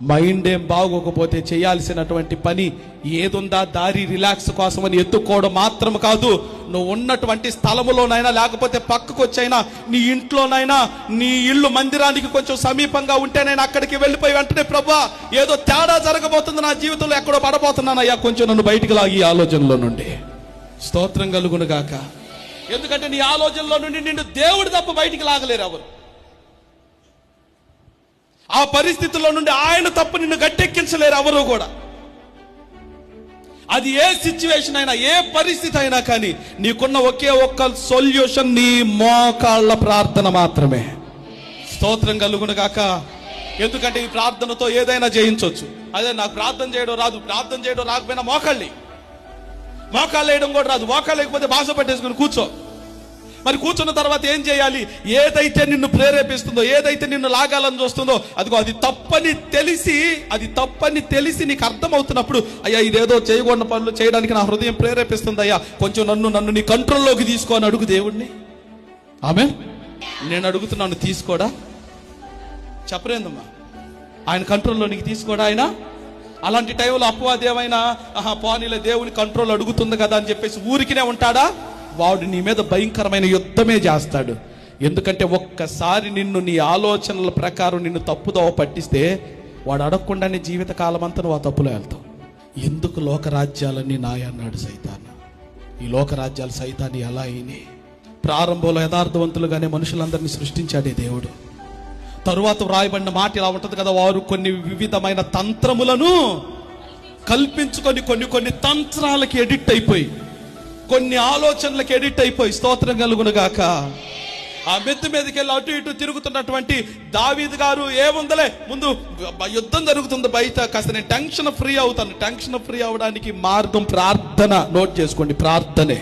Mind ఏం బాగోకపోతే చేయాల్సినటువంటి పని ఏదుందా దారి రిలాక్స్ కోసమని ఎత్తుకోవడం మాత్రం కాదు. నువ్వు ఉన్నటువంటి స్థలములోనైనా లేకపోతే పక్కకు వచ్చైనా నీ ఇంట్లోనైనా నీ ఇల్లు మందిరానికి కొంచెం సమీపంగా ఉంటేనైనా అక్కడికి వెళ్ళిపోయి వెంటనే ప్రభువా ఏదో తేడా జరగబోతుంది నా జీవితంలో, ఎక్కడో పడబోతున్నాను అయ్యా, కొంచెం నన్ను బయటికి లాగి ఆలోచనలో నుండి. స్తోత్రం కలుగును గాక. ఎందుకంటే నీ ఆలోచనలో నుండి నిన్ను దేవుడు తప్ప బయటికి లాగలేరు ఎవరు. ఆ పరిస్థితుల్లో నుండి ఆయన తప్ప నిన్ను గట్టెక్కించలేరు ఎవరు కూడా. అది ఏ సిచ్యువేషన్ అయినా ఏ పరిస్థితి అయినా కానీ నీకున్న ఒకే ఒక్క సొల్యూషన్ నీ మోకాళ్ళ ప్రార్థన మాత్రమే. స్తోత్రం కలుగును గాక. ఎందుకంటే ఈ ప్రార్థనతో ఏదైనా జయించవచ్చు. అదే నాకు ప్రార్థన చేయడం రాదు, ప్రార్థన చేయడం రాకపోయినా మోకాళ్ళు వేయడం కూడా రాదు. మోకాళ్ళు లేకపోతే భాష పట్టేసుకుని కూర్చో. మరి కూర్చున్న తర్వాత ఏం చేయాలి? ఏదైతే నిన్ను ప్రేరేపిస్తుందో, ఏదైతే నిన్ను లాగాలని చూస్తుందో అదిగో అది తప్పని తెలిసి నీకు అర్థమవుతున్నప్పుడు అయ్యా ఇదేదో చేయకూడని పనులు చేయడానికి నా హృదయం ప్రేరేపిస్తుంది అయ్యా, కొంచెం నన్ను నీ కంట్రోల్లోకి తీసుకో అని అడుగు దేవుణ్ణి. ఆమేన్. నేను అడుగుతున్నాను, తీసుకోడా? చెప్పరేందమ్మా, ఆయన కంట్రోల్లో నీకు తీసుకోడా ఆయన? అలాంటి టైంలో అపవాది ఏమైనా పోనీలే దేవుని కంట్రోల్ అడుగుతుంది కదా అని చెప్పేసి ఊరికినే ఉంటాడా? వాడు నీ మీద భయంకరమైన యుద్ధమే చేస్తాడు. ఎందుకంటే ఒక్కసారి నిన్ను నీ ఆలోచనల ప్రకారం నిన్ను తప్పుదోవ పట్టిస్తే వాడు అడగకుండానే జీవిత కాలం అంతా నువ్వు ఆ తప్పులో వెళ్తావు. ఎందుకు లోకరాజ్యాలన్నీ నాయ అన్నాడు సైతాను. ఈ లోకరాజ్యాలు సైతాన్ని ఎలా అయినాయి? ప్రారంభంలో యథార్థవంతులుగానే మనుషులందరినీ సృష్టించాడే దేవుడు. తరువాత వ్రాయబడిన మాట ఇలా ఉంటుంది కదా, వారు కొన్ని వివిధమైన తంత్రములను కల్పించుకొని కొన్ని తంత్రాలకి ఎడిక్ట్ అయిపోయి, కొన్ని ఆలోచనలకు ఎడిక్ట్ అయిపోయి, స్తోత్రం కలుగును గాక, ఆ మెత్తి మీదకి వెళ్ళి అటు ఇటు తిరుగుతున్నటువంటి దావీదు గారు ఏముందలే ముందు యుద్ధం జరుగుతుంది బయట, కాస్త నేను టెన్షన్ ఫ్రీ అవుతాను. టెన్షన్ ఫ్రీ అవడానికి మార్గం ప్రార్థన. నోట్ చేసుకోండి, ప్రార్థనే.